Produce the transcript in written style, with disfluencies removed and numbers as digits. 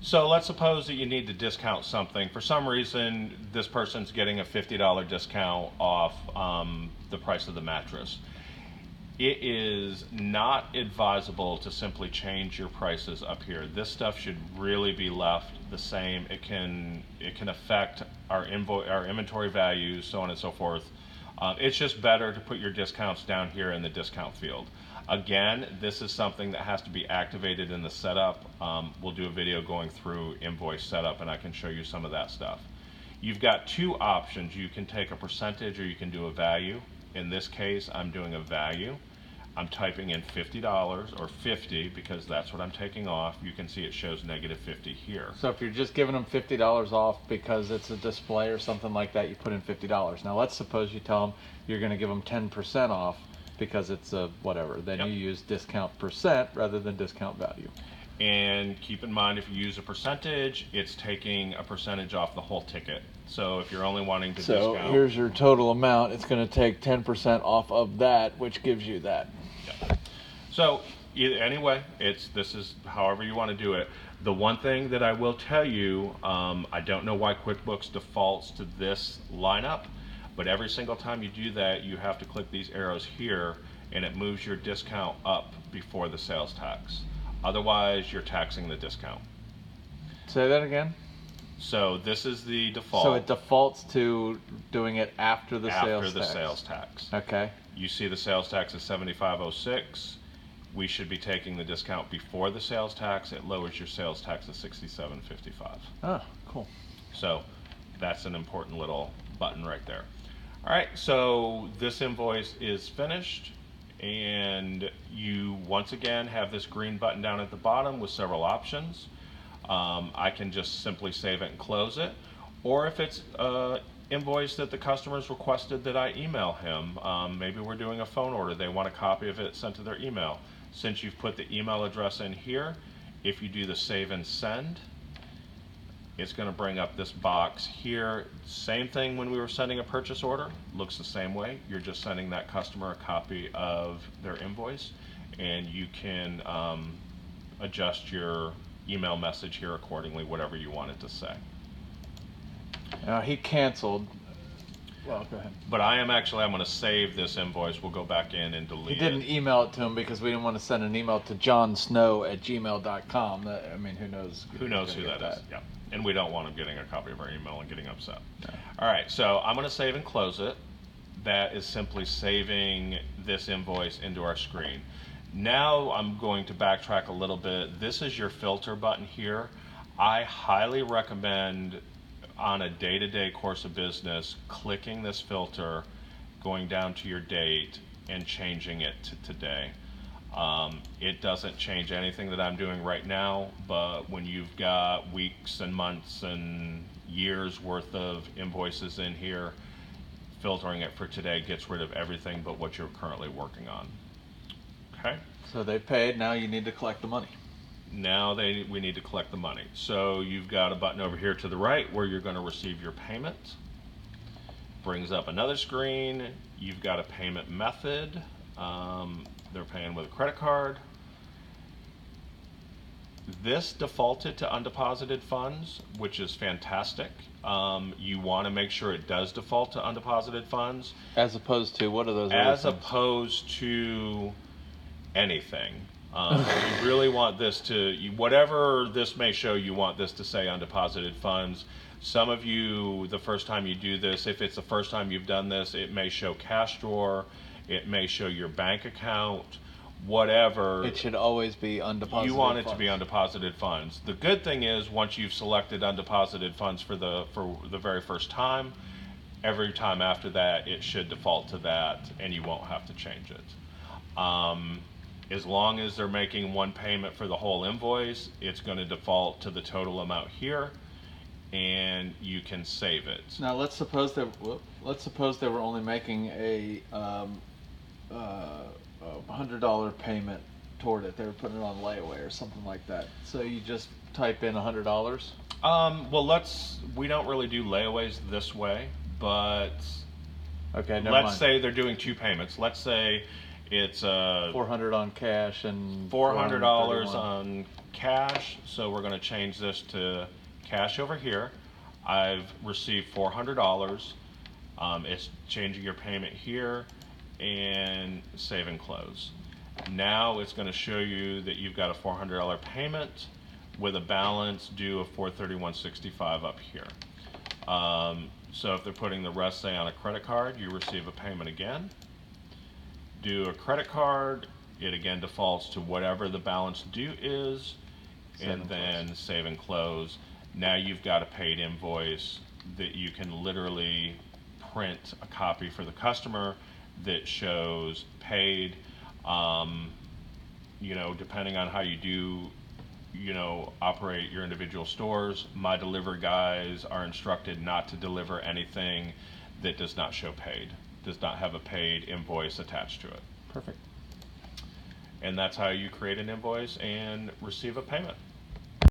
So let's suppose that you need to discount something. For some reason, this person's getting a $50 discount off the price of the mattress. It is not advisable to simply change your prices up here. This stuff should really be left the same. It can affect our inventory values, so on and so forth. It's just better to put your discounts down here in the discount field. Again, this is something that has to be activated in the setup. We'll do a video going through invoice setup, and I can show you some of that stuff. You've got two options. You can take a percentage or you can do a value. In this case, I'm doing a value. I'm typing in $50 or 50 because that's what I'm taking off. You can see it shows -50 here. So if you're just giving them $50 off because it's a display or something like that, you put in $50. Now let's suppose you tell them you're going to give them 10% off because it's a whatever. Then Yep. you use discount percent rather than discount value. And keep in mind, if you use a percentage, it's taking a percentage off the whole ticket. So if you're only wanting to So discount, here's your total amount. It's going to take 10% off of that, which gives you that. yeah. So anyway, this is however you want to do it. The one thing that I will tell you, I don't know why QuickBooks defaults to this lineup, but every single time you do that, you have to click these arrows here, and it moves your discount up before the sales tax. Otherwise, you're taxing the discount. Say that again. So this is the default. So it defaults to doing it after the sales tax. sales tax. Okay. You see the sales tax is $75.06. We should be taking the discount before the sales tax. It lowers your sales tax to $67.55. Oh, cool. So that's an important little button right there. All right, so this invoice is finished, and you once again have this green button down at the bottom with several options. I can just simply save it and close it, or if it's an invoice that the customer's requested that I email him, maybe we're doing a phone order, they want a copy of it sent to their email. Since you've put the email address in here, if you do the save and send, it's going to bring up this box here. Same thing when we were sending a purchase order, looks the same way. You're just sending that customer a copy of their invoice, and you can adjust your email message here accordingly, whatever you want it to say. Now he canceled. Well, go ahead. But I'm going to save this invoice. We'll go back in and delete it. He didn't email it to him because we didn't want to send an email to johnsnow@gmail.com. I mean, who knows? Who knows who that is? Yeah. And we don't want him getting a copy of our email and getting upset. No. All right, so I'm going to save and close it. That is simply saving this invoice into our screen. Now I'm going to backtrack a little bit. This is your filter button here. I highly recommend on a day-to-day course of business clicking this filter, going down to your date, and changing it to today. It doesn't change anything that I'm doing right now, but when you've got weeks and months and years worth of invoices in here, filtering it for today gets rid of everything but what you're currently working on. Okay? So they paid. Now you need to collect the money. Now we need to collect the money. So you've got a button over here to the right where you're going to receive your payment. Brings up another screen. You've got a payment method. They're paying with a credit card. This defaulted to undeposited funds, which is fantastic. You want to make sure it does default to undeposited funds. As opposed to, what are those? As opposed to anything. You really want this to, whatever this may show, you want this to say undeposited funds. Some of you, the first time you do this, if it's the first time you've done this, it may show cash drawer, it may show your bank account, whatever. It should always be undeposited. You want it to be undeposited funds. The good thing is, once you've selected undeposited funds for the very first time, every time after that, it should default to that, and you won't have to change it. As long as they're making one payment for the whole invoice, it's going to default to the total amount here, and you can save it. Now let's suppose they were only making a $100 payment toward it. They were putting it on layaway or something like that. So you just type in $100. Well, we don't really do layaways this way, but okay, let's say they're doing two payments. Let's say it's $400 on cash and $400 on cash, so we're going to change this to cash over here. I've received $400. It's changing your payment here and save and close. Now it's going to show you that you've got a $400 payment with a balance due of $431.65 up here. So if they're putting the rest, say, on a credit card, you receive a payment again. Do a credit card, it again defaults to whatever the balance due is, and then save and close. Now you've got a paid invoice that you can literally print a copy for the customer that shows paid. You know, depending on how you do, you know, operate your individual stores, my delivery guys are instructed not to deliver anything that does not show paid, does not have a paid invoice attached to it. Perfect. And that's how you create an invoice and receive a payment.